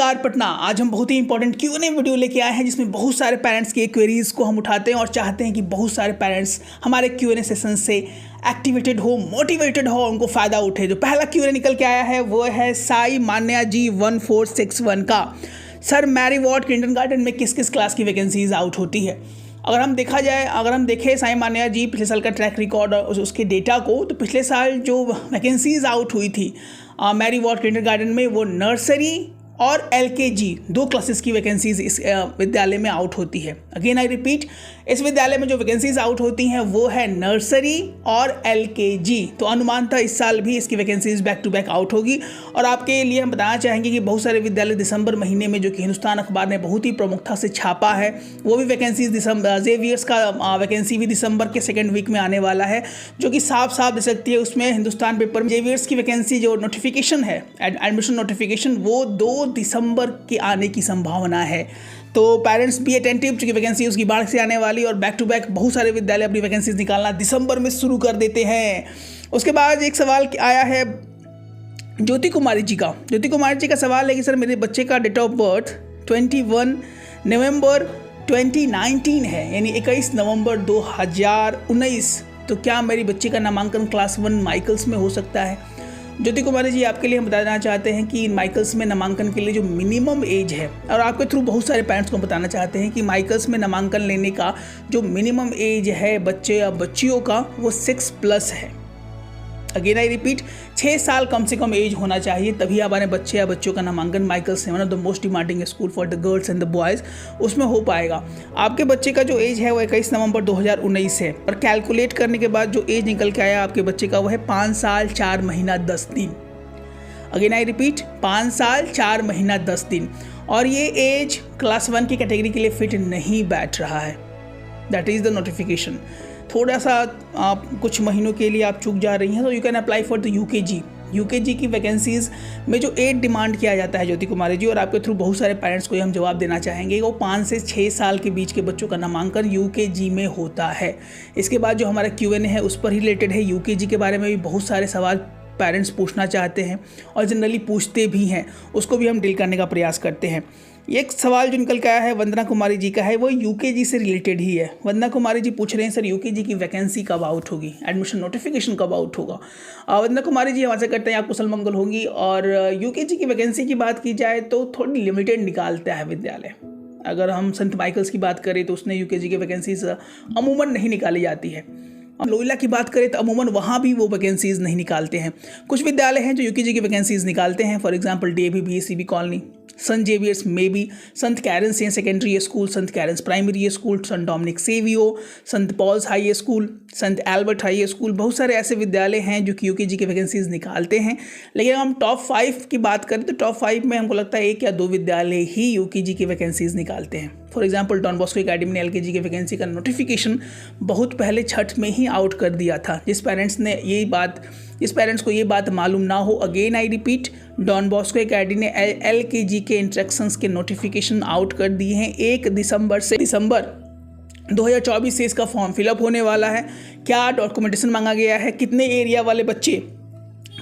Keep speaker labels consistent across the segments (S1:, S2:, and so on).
S1: नमस्कार पटना। आज हम बहुत ही इंपॉर्टेंट Q&A वीडियो लेके आए हैं जिसमें बहुत सारे पेरेंट्स की क्वेरीज को हम उठाते हैं और चाहते हैं कि बहुत सारे पेरेंट्स हमारे Q&A सेशन से एक्टिवेटेड हो, मोटिवेटेड हो, उनको फ़ायदा उठे। जो पहला Q&A निकल के आया है वो है साई मान्या जी 1461 का। सर मैरी वॉट किंडरगार्टन में किस किस क्लास की वैकेंसीज आउट होती है? अगर हम देखें साई मान्या जी पिछले साल का ट्रैक रिकॉर्ड और उसके डेटा को, तो पिछले साल जो वैकेंसीज आउट हुई थी मैरी वॉट किंडरगार्टन में, वो नर्सरी और LKG 2 क्लासेस की वैकेंसीज इस विद्यालय में आउट होती है। अगेन आई रिपीट, इस विद्यालय में जो वैकेंसीज आउट होती हैं वो है नर्सरी और LKG। तो अनुमान था इस साल भी इसकी vacancies back to back out होगी। और आपके लिए हम बताना चाहेंगे कि बहुत सारे विद्यालय दिसंबर महीने में, जो कि हिंदुस्तान अखबार ने बहुत ही प्रमुखता से छापा है, वो भी वैकेंसीज जेवियर्स का वैकेंसी भी दिसंबर के सेकेंड वीक में आने वाला है, जो कि साफ साफ दे सकती है। उसमें हिंदुस्तान पेपर में जेवियर्स की वैकेंसी जो नोटिफिकेशन है, एडमिशन नोटिफिकेशन, वो 2 दिसंबर के आने की संभावना है। तो पेरेंट्स भी अटेंटिव, चूँकि वैकेंसी उसकी बाढ़ से आने वाली, और बैक टू बैक बहुत सारे विद्यालय अपनी वैकेंसीज निकालना दिसंबर में शुरू कर देते हैं। उसके बाद एक सवाल आया है ज्योति कुमारी जी का। ज्योति कुमारी जी का सवाल है कि सर मेरे बच्चे का डेट ऑफ बर्थ 21 नवंबर 2019 है, यानी 21 नवंबर 2019, तो क्या मेरी बच्चे का नामांकन क्लास 1 माइकल्स में हो सकता है? ज्योति कुमारी जी, आपके लिए हम बताना चाहते हैं कि माइकल्स में नामांकन के लिए जो मिनिमम एज है, और आपके थ्रू बहुत सारे पेरेंट्स को बताना चाहते हैं कि माइकल्स में नामांकन लेने का जो मिनिमम एज है बच्चे या बच्चियों का, वो 6+ है। अगेन आई रिपीट, 6 साल कम से कम एज होना चाहिए, तभी हमारे बच्चे या बच्चों का नामांकन माइकल्स है, one of the most demanding school for the girls and the boys, उसमें हो पाएगा। आपके बच्चे का जो एज है वो 21 नवंबर 2019 है, और कैलकुलेट करने के बाद जो एज निकल के आया आपके बच्चे का, वो है 5 साल 4 महीना 10 दिन। अगेन आई रिपीट, 5 साल 4 महीना 10 दिन, और ये एज क्लास 1 की कैटेगरी के लिए फिट नहीं बैठ रहा है। That is the notification. थोड़ा सा कुछ महीनों के लिए आप चूक जा रही हैं, तो you can apply for the UKG की वैकेंसीज़ में जो एज डिमांड किया जाता है ज्योति कुमारी जी, और आपके थ्रू बहुत सारे पेरेंट्स को ये हम जवाब देना चाहेंगे, वो 5 से 6 साल के बीच के बच्चों का नामांकन यूकेजी में होता है। इसके बाद जो हमारा Q&A है उस पर ही रिलेटेड है। यूकेजी के बारे में भी बहुत सारे सवाल पेरेंट्स पूछना चाहते हैं और जनरली पूछते भी हैं, उसको भी हम डील करने का प्रयास करते हैं। एक सवाल जो निकल के आया है वंदना कुमारी जी का है, वो यूकेजी से रिलेटेड ही है। वंदना कुमारी जी पूछ रहे हैं, सर यूकेजी की वैकेंसी कब आउट होगी, एडमिशन नोटिफिकेशन कब आउट होगा? वंदना कुमारी जी, हम आशा करते हैं आप कुशल मंगल होंगी। और यूकेजी की वैकेंसी की बात की जाए तो थोड़ी लिमिटेड निकालता है विद्यालय। अगर हम सेंट माइकल्स की बात करें तो उसने यूकेजी की वैकेंसीज अमूमन नहीं निकाली जाती है। लोयला की बात करें तो अमूमन वहाँ भी वो वैकेंसीज नहीं निकालते हैं। कुछ विद्यालय हैं जो यूकेजी की वैकेंसीज निकालते हैं, for example DAV BACB colony, Sant Xavier's में भी, संत कैरेंस सेकेंडरी स्कूल, संत कैरेंस प्राइमरी स्कूल, संत डोमिनिक सेवियो, संत पॉल्स हाई स्कूल, संत एल्बर्ट हाई स्कूल, बहुत सारे ऐसे विद्यालय हैं जो कि यूकेजी की वैकेंसीज निकालते हैं। लेकिन हम टॉप 5 की बात करें तो टॉप 5 में हमको लगता है 1 या 2 विद्यालय ही यूकेजी की वैकेंसीज निकालते हैं। For example Don Bosco academy ने LKG की वैकेंसी का नोटिफिकेशन बहुत पहले छठ में ही आउट कर दिया था। जिस पेरेंट्स को ये बात मालूम ना हो, again I repeat, Don Bosco academy ने LKG के इंस्ट्रक्शंस के नोटिफिकेशन आउट कर दिए हैं। 1 दिसंबर 2024 से इसका फॉर्म फिलअप होने वाला है। क्या डॉक्यूमेंटेशन मांगा गया है, कितने एरिया वाले बच्चे,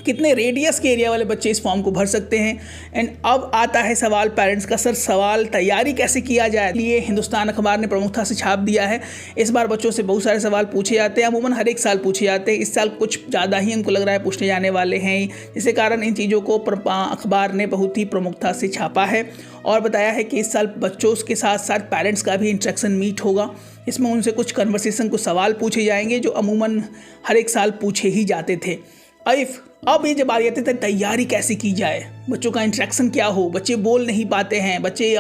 S1: कितने रेडियस के एरिया वाले बच्चे इस फॉर्म को भर सकते हैं। एंड अब आता है सवाल पेरेंट्स का, सर सवाल तैयारी कैसे किया जाए? लिए हिंदुस्तान अखबार ने प्रमुखता से छाप दिया है। इस बार बच्चों से बहुत सारे सवाल पूछे जाते हैं, अमूमन हर एक साल पूछे जाते हैं। इस साल कुछ ज़्यादा ही हमको लग रहा है पूछने जाने वाले हैं, जिसके कारण इन चीज़ों को अखबार ने बहुत ही प्रमुखता से छापा है और बताया है कि इस साल बच्चों के साथ साथ पेरेंट्स का भी इंटरेक्शन मीट होगा। इसमें उनसे कुछ कन्वर्सेशन, कुछ सवाल पूछे जाएंगे जो अमूमन हर एक साल पूछे ही जाते थे। अब ये जब आ जाते थे तैयारी कैसे की जाए, बच्चों का इंटरेक्शन क्या हो, बच्चे बोल नहीं पाते हैं, बच्चे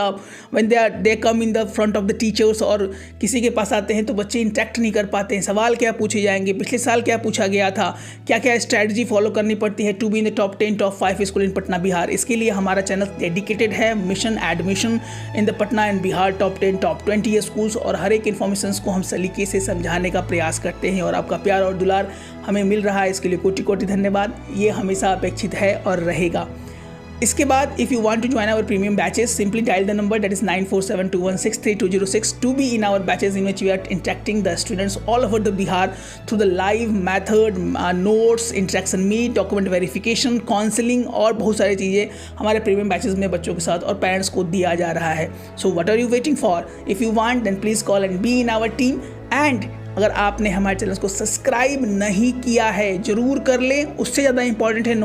S1: when they come in the front of the teachers और किसी के पास आते हैं तो बच्चे इंटरेक्ट नहीं कर पाते हैं। सवाल क्या पूछे जाएंगे, पिछले साल क्या पूछा गया था, क्या क्या स्ट्रैटेजी फॉलो करनी पड़ती है to be in the top 10 top 5 school in Patna Bihar. इसके लिए हमारा चैनल डेडिकेटेड है, mission admission in the Patna and Bihar top 10 top 20 schools, और हर एक इन्फॉर्मेशन को हम सलीके से समझाने का प्रयास करते हैं और आपका प्यार और दुलार हमें मिल रहा है, इसके लिए कोटि कोटि धन्यवाद। ये हमेशा अपेक्षित है और रहेगा। इसके बाद if you want to join our premium batches simply dial the number that is 9472163206 to be in our batches in which we are interacting the students all over the Bihar through the live method, notes, interaction meet, document verification, counselling और बहुत सारी चीज़ें हमारे premium batches में बच्चों के साथ और पेरेंट्स को दिया जा रहा है. So what are you waiting for? If you want then please call and be in our team. And अगर आपने हमारे चैनल को सब्सक्राइब नहीं किया है जरूर कर लें. उससे ज़्यादा इंपॉर्टेंट है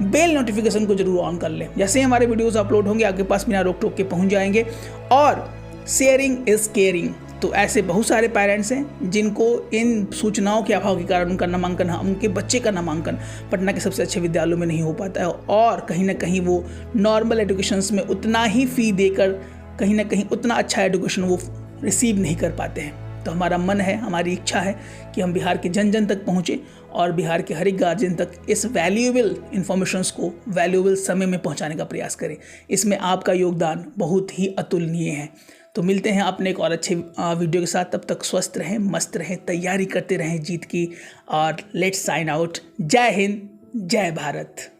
S1: बेल नोटिफिकेशन को जरूर ऑन कर लें. जैसे हमारे वीडियोस अपलोड होंगे आपके पास बिना रोक टोक के पहुंच जाएंगे. और शेयरिंग इज़ केयरिंग. तो ऐसे बहुत सारे पेरेंट्स हैं जिनको इन सूचनाओं के अभाव के कारण उनका नामांकन, उनके बच्चे का नामांकन पटना के सबसे अच्छे विद्यालयों में नहीं हो पाता है और कहीं ना कहीं वो नॉर्मल एजुकेशंस में उतना ही फ़ी देकर कहीं ना कहीं उतना अच्छा एजुकेशन वो रिसीव नहीं कर पाते हैं. तो हमारा मन है, हमारी इच्छा है कि हम बिहार के जन जन तक पहुँचें और बिहार के हर एक गार्जियन तक इस वैल्यूएबल इन्फॉर्मेशंस को वैल्यूएबल समय में पहुँचाने का प्रयास करें. इसमें आपका योगदान बहुत ही अतुलनीय है. तो मिलते हैं अपने एक और अच्छे वीडियो के साथ. तब तक स्वस्थ रहें, मस्त रहें, तैयारी करते रहें जीत की. और लेट्स साइन आउट. जय हिंद, जय भारत.